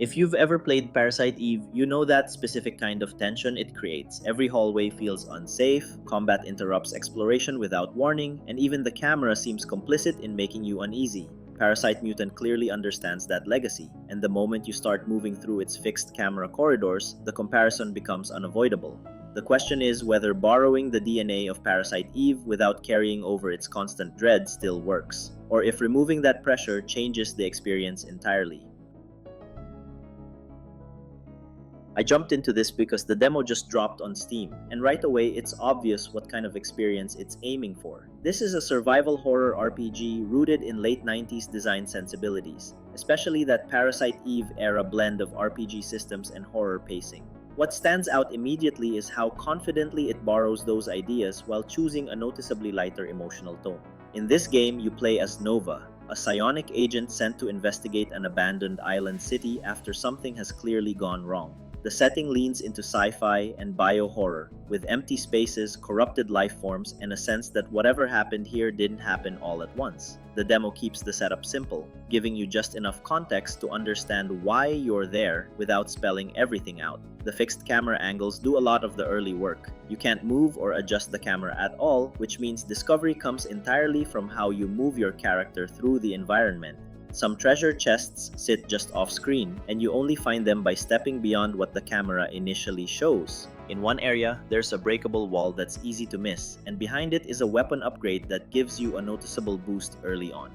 If you've ever played Parasite Eve, you know that specific kind of tension it creates. Every hallway feels unsafe, combat interrupts exploration without warning, and even the camera seems complicit in making you uneasy. Parasite Mutant clearly understands that legacy, and the moment you start moving through its fixed camera corridors, the comparison becomes unavoidable. The question is whether borrowing the DNA of Parasite Eve without carrying over its constant dread still works, or if removing that pressure changes the experience entirely. I jumped into this because the demo just dropped on Steam, and right away it's obvious what kind of experience it's aiming for. This is a survival horror RPG rooted in late 90s design sensibilities, especially that Parasite Eve era blend of RPG systems and horror pacing. What stands out immediately is how confidently it borrows those ideas while choosing a noticeably lighter emotional tone. In this game, you play as Nova, a psionic agent sent to investigate an abandoned island city after something has clearly gone wrong. The setting leans into sci-fi and bio-horror, with empty spaces, corrupted life forms, and a sense that whatever happened here didn't happen all at once. The demo keeps the setup simple, giving you just enough context to understand why you're there without spelling everything out. The fixed camera angles do a lot of the early work. You can't move or adjust the camera at all, which means discovery comes entirely from how you move your character through the environment. Some treasure chests sit just off-screen, and you only find them by stepping beyond what the camera initially shows. In one area, there's a breakable wall that's easy to miss, and behind it is a weapon upgrade that gives you a noticeable boost early on.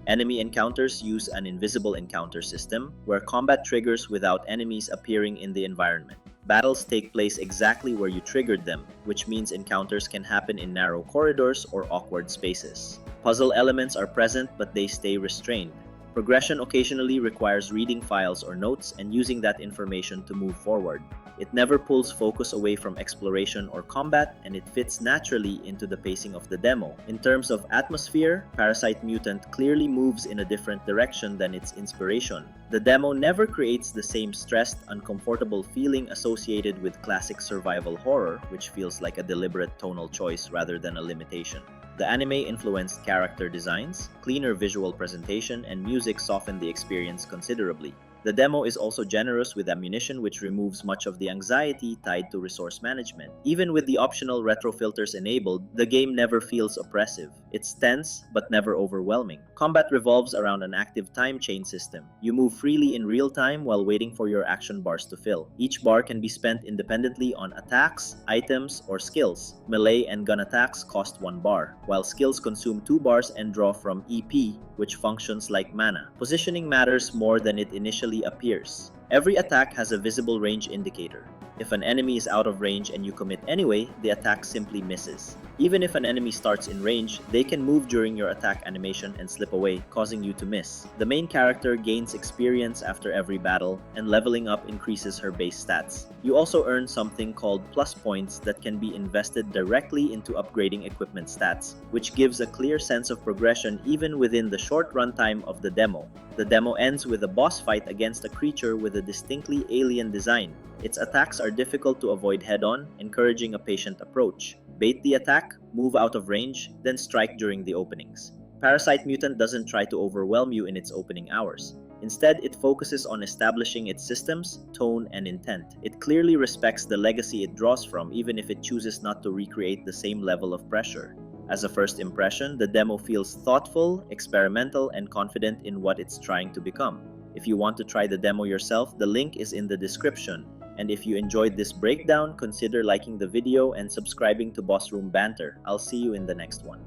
Enemy encounters use an invisible encounter system, where combat triggers without enemies appearing in the environment. Battles take place exactly where you triggered them, which means encounters can happen in narrow corridors or awkward spaces. Puzzle elements are present, but they stay restrained. Progression occasionally requires reading files or notes and using that information to move forward. It never pulls focus away from exploration or combat, and it fits naturally into the pacing of the demo. In terms of atmosphere, Parasite Mutant clearly moves in a different direction than its inspiration. The demo never creates the same stressed, uncomfortable feeling associated with classic survival horror, which feels like a deliberate tonal choice rather than a limitation. The anime-influenced character designs, cleaner visual presentation, and music soften the experience considerably. The demo is also generous with ammunition, which removes much of the anxiety tied to resource management. Even with the optional retro filters enabled, the game never feels oppressive. It's tense, but never overwhelming. Combat revolves around an active time chain system. You move freely in real time while waiting for your action bars to fill. Each bar can be spent independently on attacks, items, or skills. Melee and gun attacks cost 1 bar, while skills consume 2 bars and draw from EP, which functions like mana. Positioning matters more than it initially appears. Every attack has a visible range indicator. If an enemy is out of range and you commit anyway, the attack simply misses. Even if an enemy starts in range, they can move during your attack animation and slip away, causing you to miss. The main character gains experience after every battle, and leveling up increases her base stats. You also earn something called plus points that can be invested directly into upgrading equipment stats, which gives a clear sense of progression even within the short runtime of the demo. The demo ends with a boss fight against a creature with a distinctly alien design. Its attacks are difficult to avoid head-on, encouraging a patient approach. Bait the attack, move out of range, then strike during the openings. Parasite Mutant doesn't try to overwhelm you in its opening hours. Instead, it focuses on establishing its systems, tone, and intent. It clearly respects the legacy it draws from, even if it chooses not to recreate the same level of pressure. As a first impression, the demo feels thoughtful, experimental, and confident in what it's trying to become. If you want to try the demo yourself, the link is in the description. And if you enjoyed this breakdown, consider liking the video and subscribing to Boss Room Banter. I'll see you in the next one.